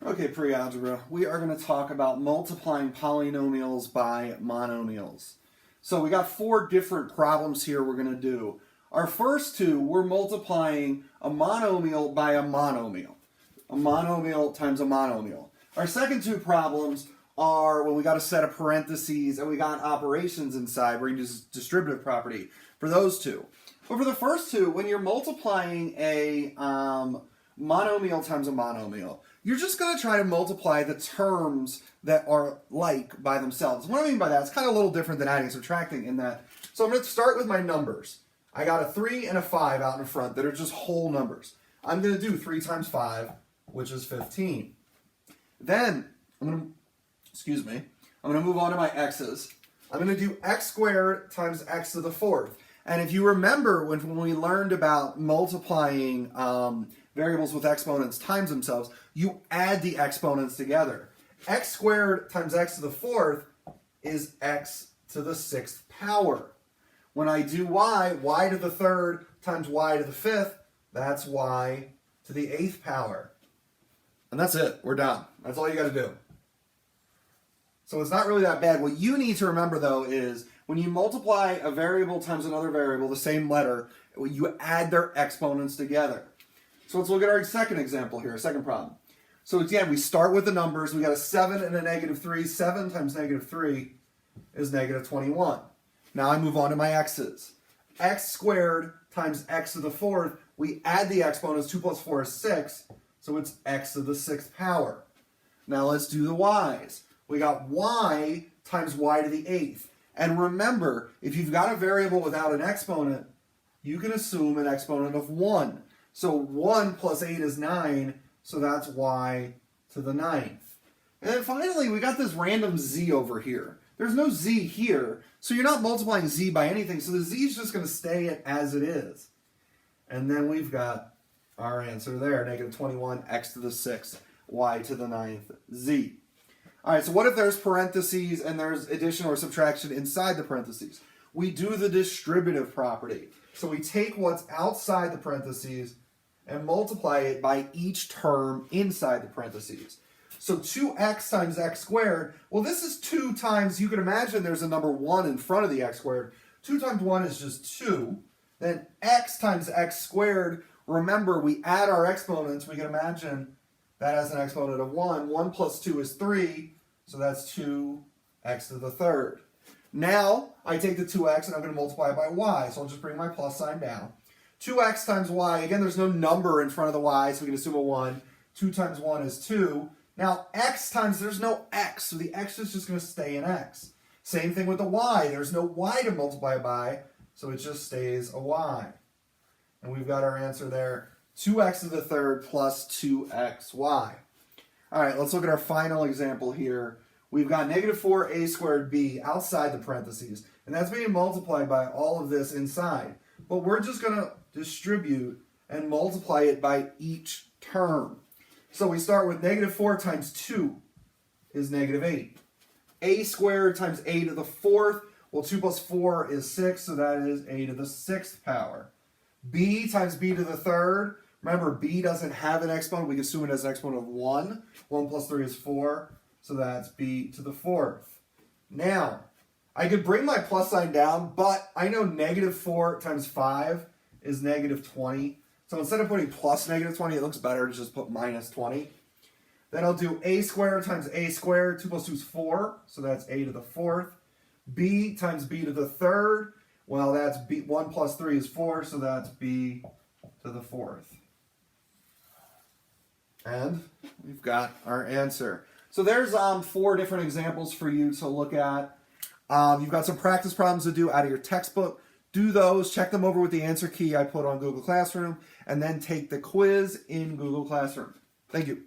Okay, pre-algebra, we are going to talk about multiplying polynomials by monomials. So we got 4 different problems here we're going to do. Our first 2, we're multiplying a monomial by a monomial. A monomial times a monomial. Our second 2 problems are when we got a set of parentheses and we got operations inside. We're going to use distributive property for those 2. But for the first 2, when you're multiplying a monomial times a monomial, you're just going to try to multiply the terms that are like by themselves. What I mean by that, it's kind of a little different than adding and subtracting in that. So I'm going to start with my numbers. I got a 3 and a 5 out in front that are just whole numbers. I'm going to do 3 times 5, which is 15. Then I'm going to move on to my x's. I'm going to do x squared times x to the 4th. And if you remember when we learned about multiplying variables with exponents times themselves, you add the exponents together. X squared times x to the 4th is x to the 6th power. When I do y to the 3rd times y to the 5th, that's y to the 8th power. And that's it. We're done. That's all you got to do. So it's not really that bad. What you need to remember, though, is when you multiply a variable times another variable, the same letter, you add their exponents together. So let's look at our second example here, second problem. So again, we start with the numbers. We got a 7 and a -3. 7 times -3 is -21. Now I move on to my x's. X squared times x to the 4th. We add the exponents. 2 plus 4 is 6. So it's x to the 6th power. Now let's do the y's. We got y times y to the 8th. And remember, if you've got a variable without an exponent, you can assume an exponent of 1. So 1 plus 8 is 9, so that's y to the 9th. And then finally, we got this random z over here. There's no z here, so you're not multiplying z by anything, so the z is just going to stay as it is. And then we've got our answer there, -21, x to the 6th, y to the 9th, z. All right, so what if there's parentheses and there's addition or subtraction inside the parentheses? We do the distributive property. So we take what's outside the parentheses and multiply it by each term inside the parentheses. So 2x times x squared, well, this is 2 times, you can imagine there's a number 1 in front of the x squared. 2 times 1 is just 2. Then x times x squared, remember, we add our exponents. We can imagine that has an exponent of 1. 1 plus 2 is 3, so that's 2x to the 3rd. Now, I take the 2x and I'm going to multiply it by y, so I'll just bring my plus sign down. 2x times y, again, there's no number in front of the y, so we can assume a 1. 2 times 1 is 2. Now, x times, there's no x, so the x is just going to stay in x. Same thing with the y. There's no y to multiply by, so it just stays a y. And we've got our answer there, 2x to the 3rd plus 2xy. All right, let's look at our final example here. We've got -4a squared b outside the parentheses, and that's being multiplied by all of this inside. But we're just going to distribute and multiply it by each term. So we start with -4 times 2 is -8. A squared times a to the 4th, well, 2 plus 4 is 6, so that is a to the 6th power. B times b to the 3rd, remember, b doesn't have an exponent. We can assume it has an exponent of 1. 1 plus 3 is 4, so that's b to the 4th. Now, I could bring my plus sign down, but I know -4 times 5 is -20. So instead of putting plus -20, it looks better to just put -20. Then I'll do a squared times a squared. 2 plus 2 is 4, so that's a to the 4th. B times b to the 3rd. Well, that's b. 1 plus 3 is 4, so that's b to the 4th. And we've got our answer. So there's 4 different examples for you to look at. You've got some practice problems to do out of your textbook. Do those, check them over with the answer key I put on Google Classroom, and then take the quiz in Google Classroom. Thank you.